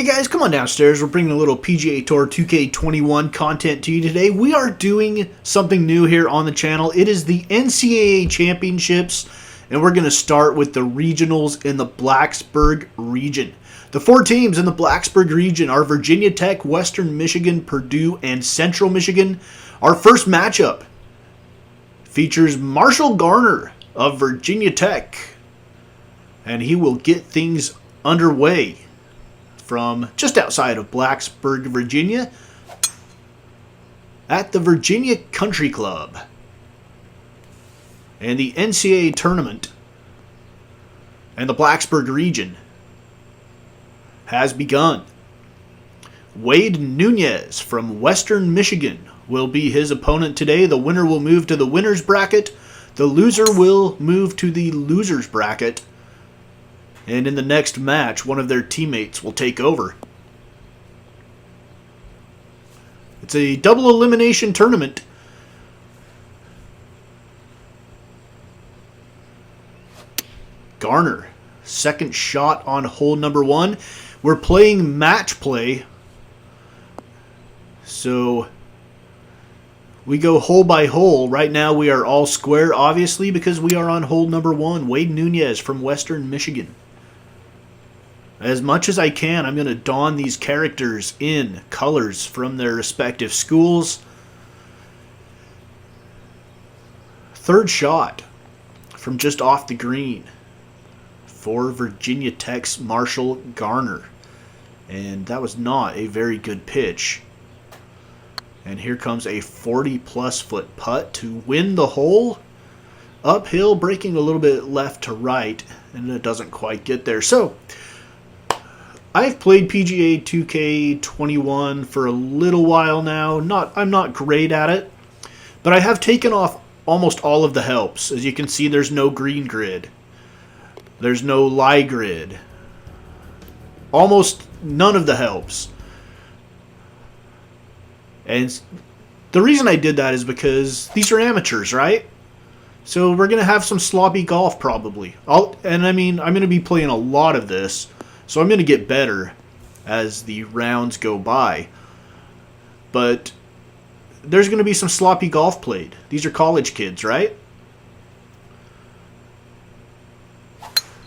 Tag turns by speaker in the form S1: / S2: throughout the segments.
S1: Guys, come on downstairs. We're bringing a little PGA Tour 2K21 content to you today. We are doing something new here on the channel. It is the NCAA Championships, and we're going to start with the regionals in the Blacksburg region. The four teams in the Blacksburg region are Virginia Tech, Western Michigan, Purdue, and Central Michigan. Our first matchup features Marshall Garner of Virginia Tech, and he will get things underway from just outside of Blacksburg, Virginia, at the Virginia Country Club. And the NCAA tournament and the Blacksburg region has begun. Wade Nunez from Western Michigan will be his opponent today. The winner will move to the winner's bracket. The loser will move to the loser's bracket. And in the next match, one of their teammates will take over. It's a double elimination tournament. Garner, second shot on hole number 1. We're playing match play. So we go hole by hole. Right now we are all square, obviously, because we are on hole number 1. Wade Nunez from Western Michigan. As much as I can, I'm going to don these characters in colors from their respective schools. Third shot from just off the green for Virginia Tech's Marshall Garner. And that was not a very good pitch. And here comes a 40-plus foot putt to win the hole. Uphill, breaking a little bit left to right, and it doesn't quite get there. So I've played PGA 2K21 for a little while now. I'm not great at it, but I have taken off almost all of the helps. As you can see, there's no green grid. There's no lie grid. Almost none of the helps. And the reason I did that is because these are amateurs, right? So we're going to have some sloppy golf probably. I'm going to be playing a lot of this. So I'm going to get better as the rounds go by. But there's going to be some sloppy golf played. These are college kids, right?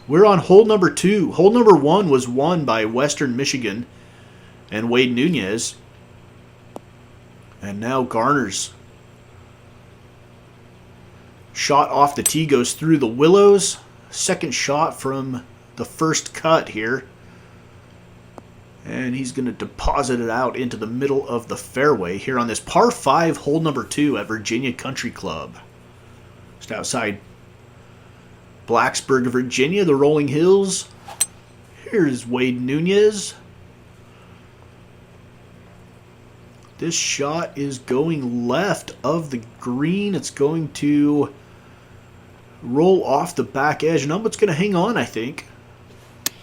S1: We're on hole number 2. Hole number 1 was won by Western Michigan and Wade Nunez. And now Garner's shot off the tee goes through the willows. Second shot from the first cut here. And he's going to deposit it out into the middle of the fairway here on this par 5 hole number 2 at Virginia Country Club. Just outside Blacksburg, Virginia, the rolling hills. Here's Wade Nunez. This shot is going left of the green. It's going to roll off the back edge. No, it's going to hang on, I think,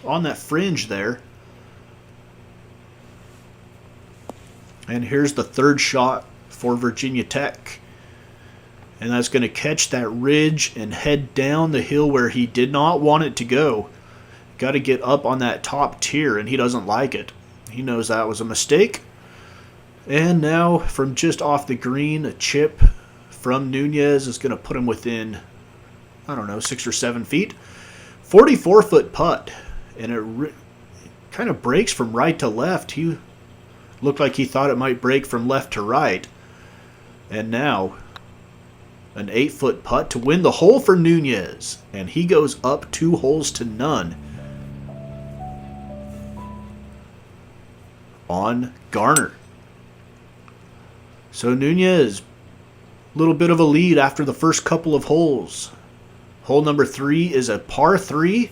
S1: on that fringe there. And here's the third shot for Virginia Tech. And that's going to catch that ridge and head down the hill where he did not want it to go. Got to get up on that top tier, and he doesn't like it. He knows that was a mistake. And now from just off the green, a chip from Nunez is going to put him within, 6 or 7 feet. 44-foot putt. And it kind of breaks from right to left. He looked like he thought it might break from left to right. And now an 8-foot putt to win the hole for Nunez. And he goes up 2 holes to none on Garner. So Nunez, a little bit of a lead after the first couple of holes. Hole number 3 is a par 3.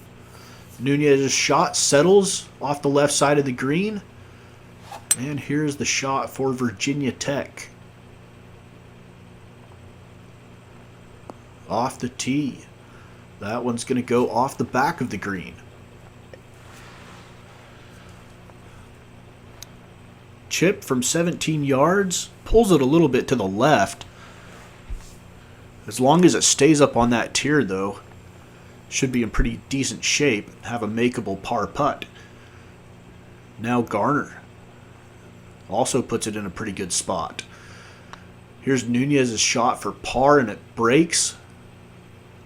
S1: Nunez's shot settles off the left side of the green. And here's the shot for Virginia Tech. Off the tee. That one's going to go off the back of the green. Chip from 17 yards. Pulls it a little bit to the left. As long as it stays up on that tier, though, should be in pretty decent shape and have a makeable par putt. Now Garner also puts it in a pretty good spot. Here's Nunez's shot for par, and it breaks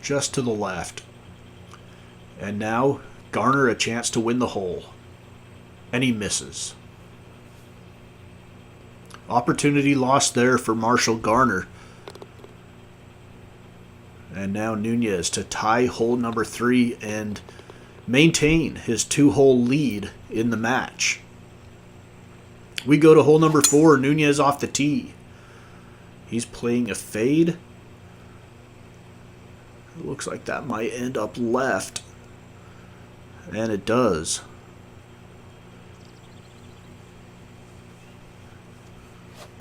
S1: just to the left. And now Garner a chance to win the hole. And he misses. Opportunity lost there for Marshall Garner. And now Nunez to tie hole number 3 and maintain his 2-hole lead in the match. We go to hole number 4, Nunez off the tee. He's playing a fade. It looks like that might end up left. And it does.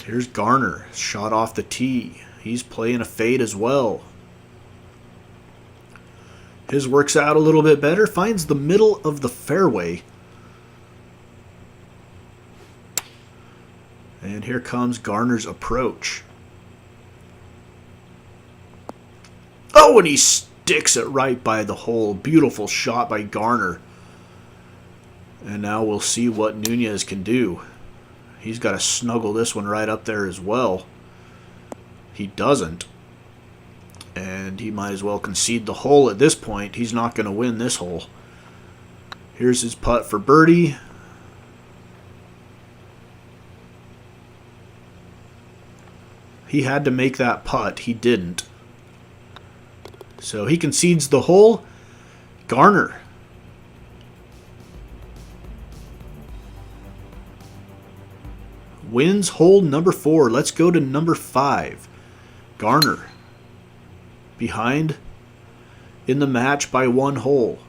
S1: Here's Garner, shot off the tee. He's playing a fade as well. His works out a little bit better, finds the middle of the fairway. And here comes Garner's approach. Oh, and he sticks it right by the hole. Beautiful shot by Garner. And now we'll see what Nunez can do. He's got to snuggle this one right up there as well. He doesn't. And he might as well concede the hole at this point. He's not going to win this hole. Here's his putt for birdie. He had to make that putt. He didn't. So he concedes the hole. Garner wins hole number 4. Let's go to number 5. Garner behind in the match by 1 hole.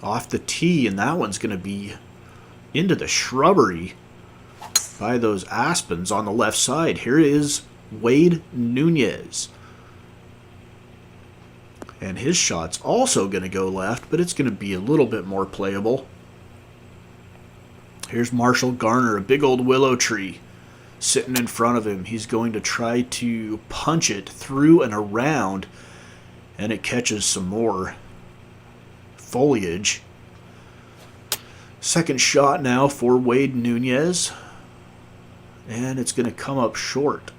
S1: Off the tee, and that one's going to be into the shrubbery by those aspens on the left side. Here is Wade Nunez. And his shot's also going to go left, but it's going to be a little bit more playable. Here's Marshall Garner, a big old willow tree sitting in front of him. He's going to try to punch it through and around, and it catches some more foliage. Second shot now for Wade Nunez, and it's going to come up short.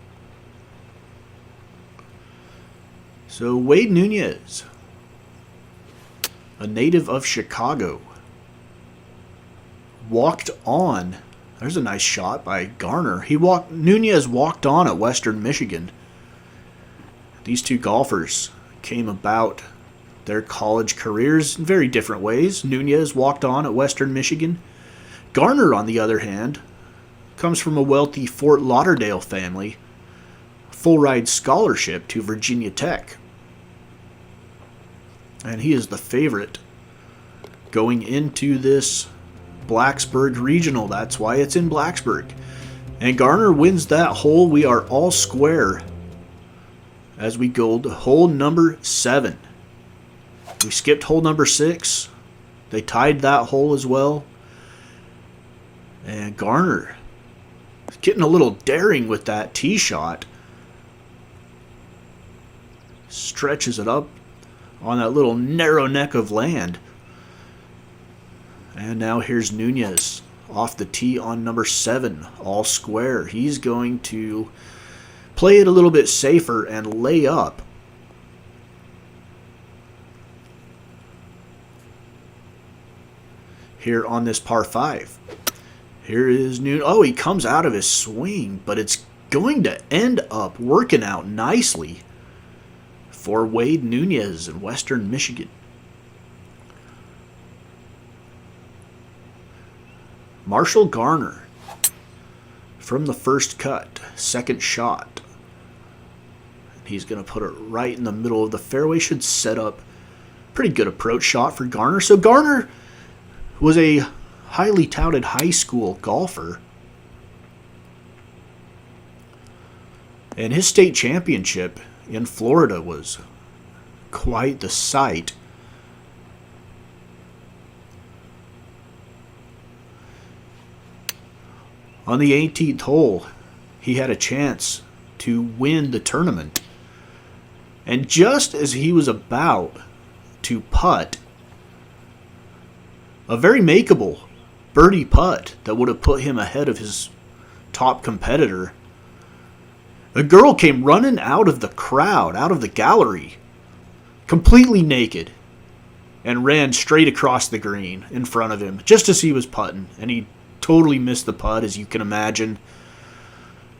S1: So Wade Nunez, a native of Chicago, walked on. There's a nice shot by Garner. Nunez walked on at Western Michigan. These two golfers came about their college careers in very different ways. Nunez walked on at Western Michigan. Garner, on the other hand, comes from a wealthy Fort Lauderdale family. Full ride scholarship to Virginia Tech. And he is the favorite going into this Blacksburg Regional. That's why it's in Blacksburg. And Garner wins that hole. We are all square as we go to hole number 7. We skipped hole number 6. They tied that hole as well. And Garner is getting a little daring with that tee shot. Stretches it up on that little narrow neck of land. And now here's Nunez off the tee on number 7, all square. He's going to play it a little bit safer and lay up. Here on this par 5. Here is Nunez. Oh, he comes out of his swing, but it's going to end up working out nicely for Wade Nunez in Western Michigan. Marshall Garner from the first cut, second shot. He's going to put it right in the middle of the fairway. Should set up pretty good approach shot for Garner. So Garner was a highly touted high school golfer. And his state championship in Florida was quite the sight. On the 18th hole, he had a chance to win the tournament. And just as he was about to putt, a very makeable birdie putt that would have put him ahead of his top competitor. A girl came running out of the crowd, out of the gallery, completely naked, and ran straight across the green in front of him just as he was putting. And he totally missed the putt, as you can imagine,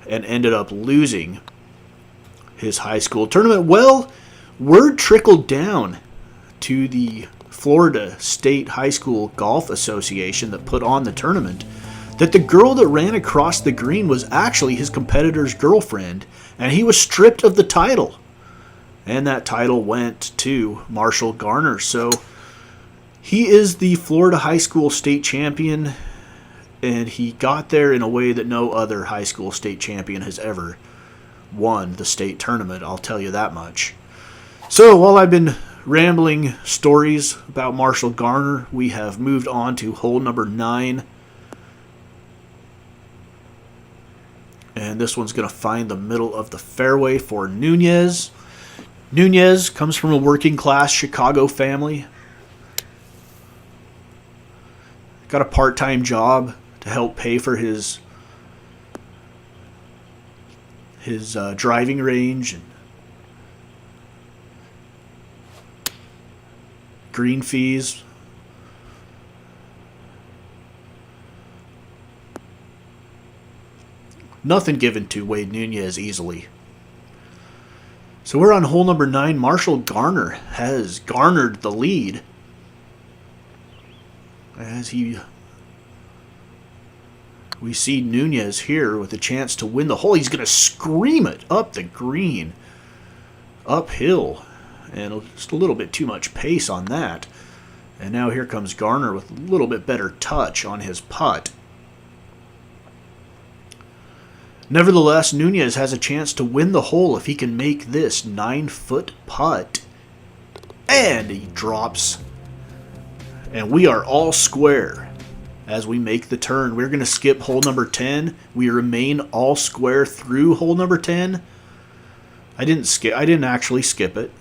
S1: and ended up losing his high school tournament. Well, word trickled down to the Florida State High School Golf Association that put on the tournament that the girl that ran across the green was actually his competitor's girlfriend, and he was stripped of the title. And that title went to Marshall Garner. So he is the Florida High School State Champion, and he got there in a way that no other high school state champion has ever won the state tournament, I'll tell you that much. So while I've been rambling stories about Marshall Garner, we have moved on to hole number 9. And this one's going to find the middle of the fairway for Nunez. Nunez comes from a working class Chicago family. Got a part-time job to help pay for his driving range and green fees. Nothing given to Wade Nunez easily. So we're on hole number 9. Marshall Garner has garnered the lead as we see Nunez here with a chance to win the hole. He's going to scream it up the green, uphill, and just a little bit too much pace on that. And now here comes Garner with a little bit better touch on his putt. Nevertheless, Nunez has a chance to win the hole if he can make this 9-foot putt. And he drops. And we are all square as we make the turn. We're going to skip hole number 10. We remain all square through hole number 10. I didn't actually skip it.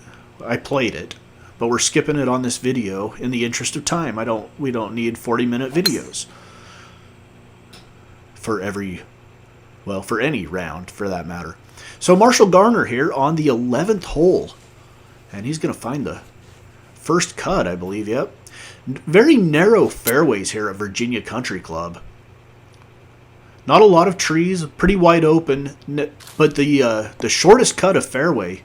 S1: I played it. But we're skipping it on this video in the interest of time. We don't need 40-minute videos for any round for that matter. So Marshall Garner here on the 11th hole. And he's going to find the first cut, I believe. Yep. Very narrow fairways here at Virginia Country Club. Not a lot of trees, pretty wide open, but the shortest cut of fairway,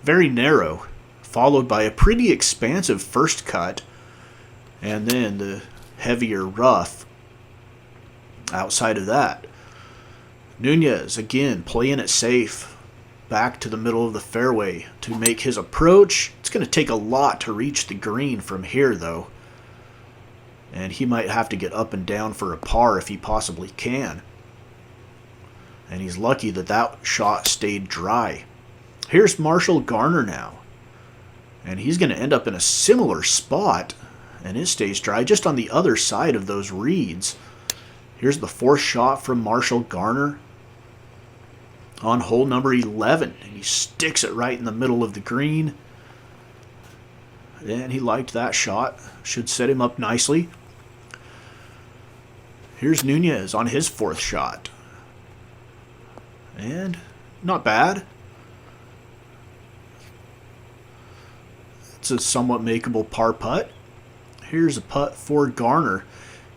S1: very narrow, followed by a pretty expansive first cut, and then the heavier rough outside of that. Nunez, again, playing it safe, back to the middle of the fairway to make his approach. It's going to take a lot to reach the green from here, though. And he might have to get up and down for a par if he possibly can. And he's lucky that that shot stayed dry. Here's Marshall Garner now. And he's going to end up in a similar spot. And it stays dry just on the other side of those reeds. Here's the fourth shot from Marshall Garner on hole number 11. And he sticks it right in the middle of the green. And he liked that shot. Should set him up nicely. Here's Nunez on his fourth shot. And not bad. It's a somewhat makeable par putt. Here's a putt for Garner.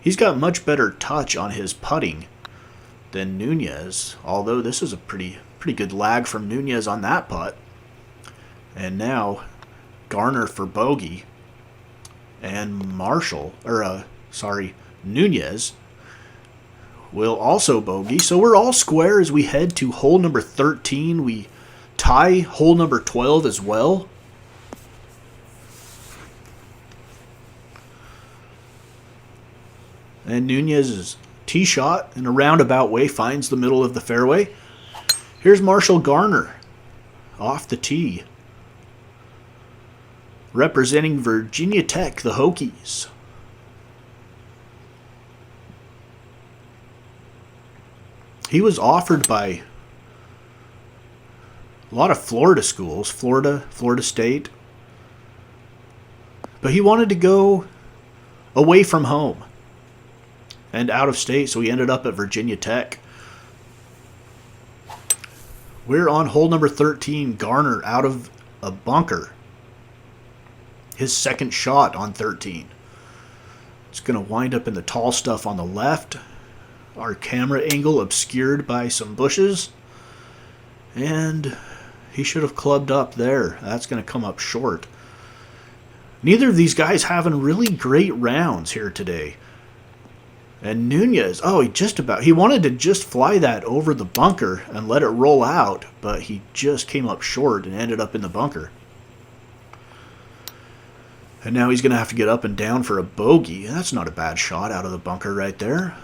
S1: He's got much better touch on his putting than Nunez, although this is a pretty good lag from Nunez on that putt. And now Garner for bogey, and Nunez will also bogey. So we're all square as we head to hole number 13. We tie hole number 12 as well. And Nunez's tee shot in a roundabout way finds the middle of the fairway. Here's Marshall Garner off the tee, representing Virginia Tech, the Hokies. He was offered by a lot of Florida schools, Florida State. But he wanted to go away from home and out of state, so he ended up at Virginia Tech. We're on hole number 13. Garner out of a bunker. His second shot on 13. It's going to wind up in the tall stuff on the left. Our camera angle obscured by some bushes. And he should have clubbed up there. That's going to come up short. Neither of these guys having really great rounds here today. And Nunez, he wanted to just fly that over the bunker and let it roll out, but he just came up short and ended up in the bunker. And now he's going to have to get up and down for a bogey. That's not a bad shot out of the bunker right there.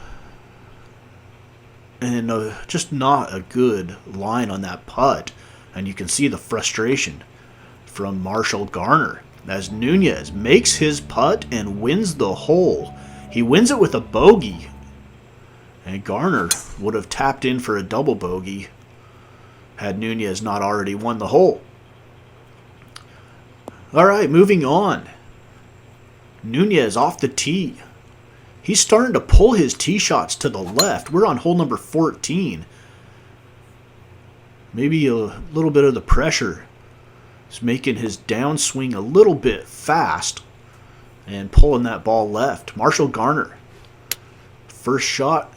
S1: And just not a good line on that putt. And you can see the frustration from Marshall Garner as Nunez makes his putt and wins the hole. He wins it with a bogey. And Garner would have tapped in for a double bogey had Nunez not already won the hole. All right, moving on. Nunez off the tee. He's starting to pull his tee shots to the left. We're on hole number 14. Maybe a little bit of the pressure is making his downswing a little bit fast and pulling that ball left. Marshall Garner. First shot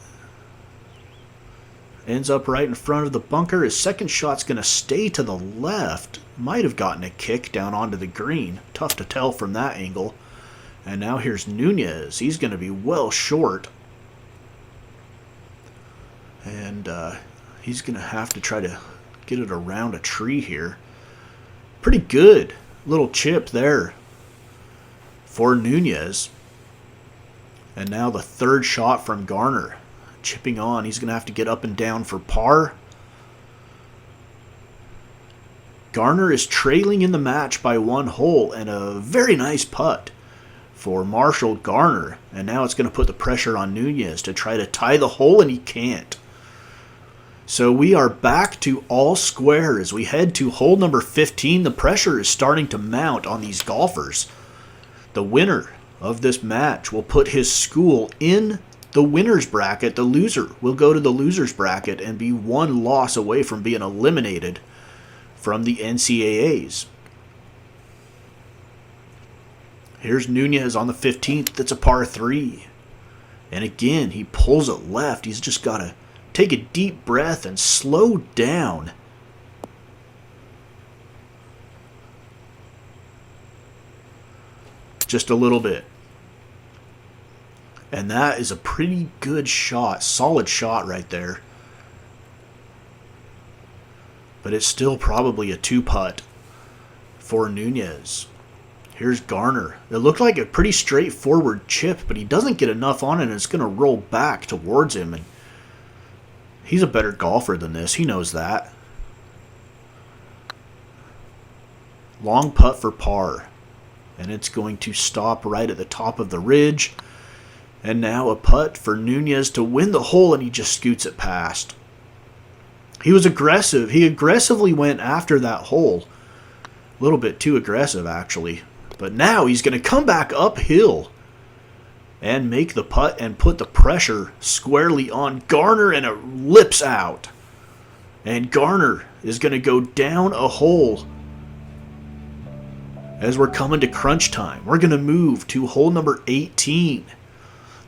S1: ends up right in front of the bunker. His second shot's going to stay to the left. Might have gotten a kick down onto the green. Tough to tell from that angle. And now here's Nunez. He's going to be well short. And he's going to have to try to get it around a tree here. Pretty good little chip there for Nunez. And now the third shot from Garner. Chipping on. He's going to have to get up and down for par. Garner is trailing in the match by one hole, and a very nice putt for Marshall Garner. And now it's going to put the pressure on Nunez to try to tie the hole, and he can't. So we are back to all square as we head to hole number 15. The pressure is starting to mount on these golfers. The winner of this match will put his school in the winner's bracket. The loser will go to the loser's bracket and be one loss away from being eliminated from the NCAAs. Here's Nunez on the 15th. That's a par 3. And again, he pulls it left. He's just got to take a deep breath and slow down. Just a little bit. And that is a pretty good shot. Solid shot right there. But it's still probably a 2-putt for Nunez. Here's Garner. It looked like a pretty straightforward chip, but he doesn't get enough on it, and it's going to roll back towards him. And he's a better golfer than this. He knows that. Long putt for par. And it's going to stop right at the top of the ridge. And now a putt for Nunez to win the hole, and he just scoots it past. He was aggressive. He aggressively went after that hole. A little bit too aggressive, actually. But now he's going to come back uphill and make the putt and put the pressure squarely on Garner, and it lips out. And Garner is going to go down a hole as we're coming to crunch time. We're going to move to hole number 18.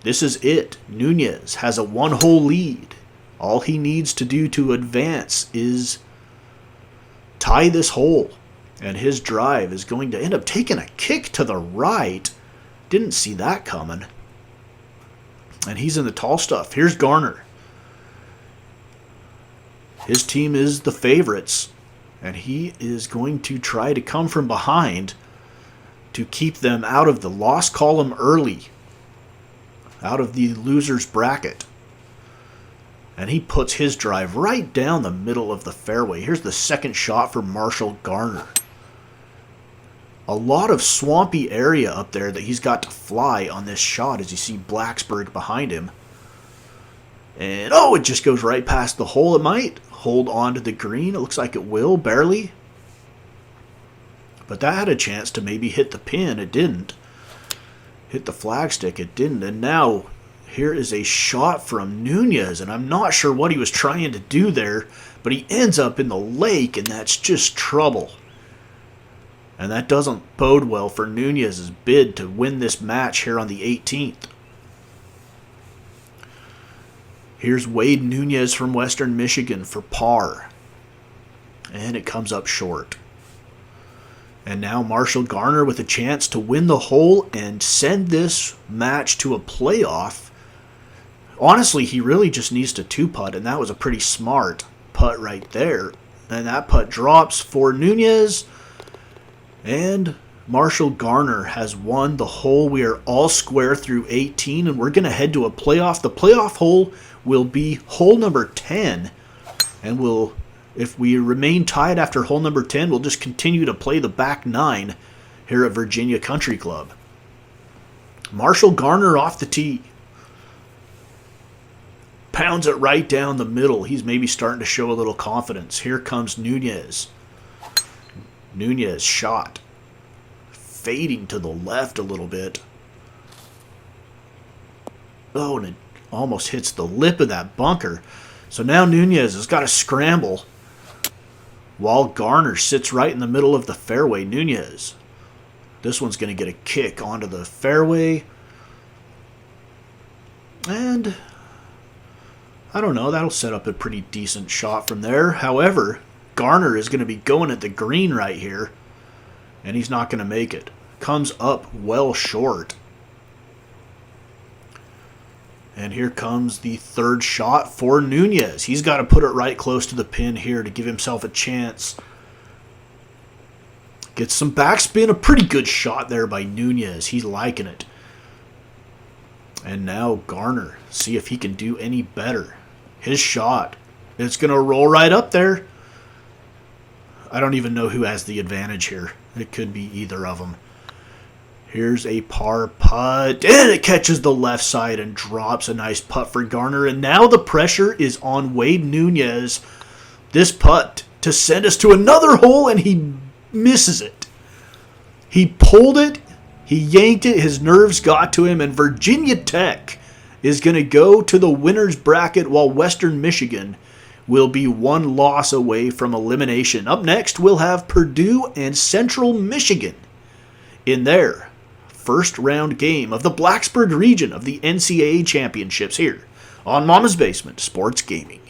S1: This is it. Nunez has a one-hole lead. All he needs to do to advance is tie this hole. And his drive is going to end up taking a kick to the right. Didn't see that coming. And he's in the tall stuff. Here's Garner. His team is the favorites. And he is going to try to come from behind to keep them out of the loss column early. Out of the loser's bracket. And he puts his drive right down the middle of the fairway. Here's the second shot for Marshall Garner. A lot of swampy area up there that he's got to fly on this shot as you see Blacksburg behind him. And it just goes right past the hole. It might hold on to the green. It looks like it will, barely. But that had a chance to maybe hit the pin. It didn't. Hit the flagstick, it didn't. And now here is a shot from Nunez, and I'm not sure what he was trying to do there, but he ends up in the lake, and that's just trouble. And that doesn't bode well for Nunez's bid to win this match here on the 18th. Here's Wade Nunez from Western Michigan for par. And it comes up short. And now Marshall Garner with a chance to win the hole and send this match to a playoff. Honestly, he really just needs to two-putt, and that was a pretty smart putt right there. And that putt drops for Nunez. And Marshall Garner has won the hole. We are all square through 18, and we're going to head to a playoff. The playoff hole will be hole number 10, and if we remain tied after hole number 10, we'll just continue to play the back 9 here at Virginia Country Club. Marshall Garner off the tee. Pounds it right down the middle. He's maybe starting to show a little confidence. Here comes Nunez. Nunez shot. Fading to the left a little bit. Oh, and it almost hits the lip of that bunker. So now Nunez has got to scramble while Garner sits right in the middle of the fairway. Nunez. This one's going to get a kick onto the fairway. And I don't know, that'll set up a pretty decent shot from there. However, Garner is going to be going at the green right here, and he's not going to make it. Comes up well short. And here comes the third shot for Nunez. He's got to put it right close to the pin here to give himself a chance. Gets some backspin. A pretty good shot there by Nunez. He's liking it. And now Garner. See if he can do any better. His shot. It's going to roll right up there. I don't even know who has the advantage here. It could be either of them. Here's a par putt, and it catches the left side and drops a nice putt for Garner. And now the pressure is on Wade Nunez. This putt to send us to another hole, and he misses it. He pulled it, he yanked it, his nerves got to him, and Virginia Tech is going to go to the winner's bracket while Western Michigan will be one loss away from elimination. Up next, we'll have Purdue and Central Michigan in their first round game of the Blacksburg region of the NCAA championships here on Mama's Basement Sports Gaming.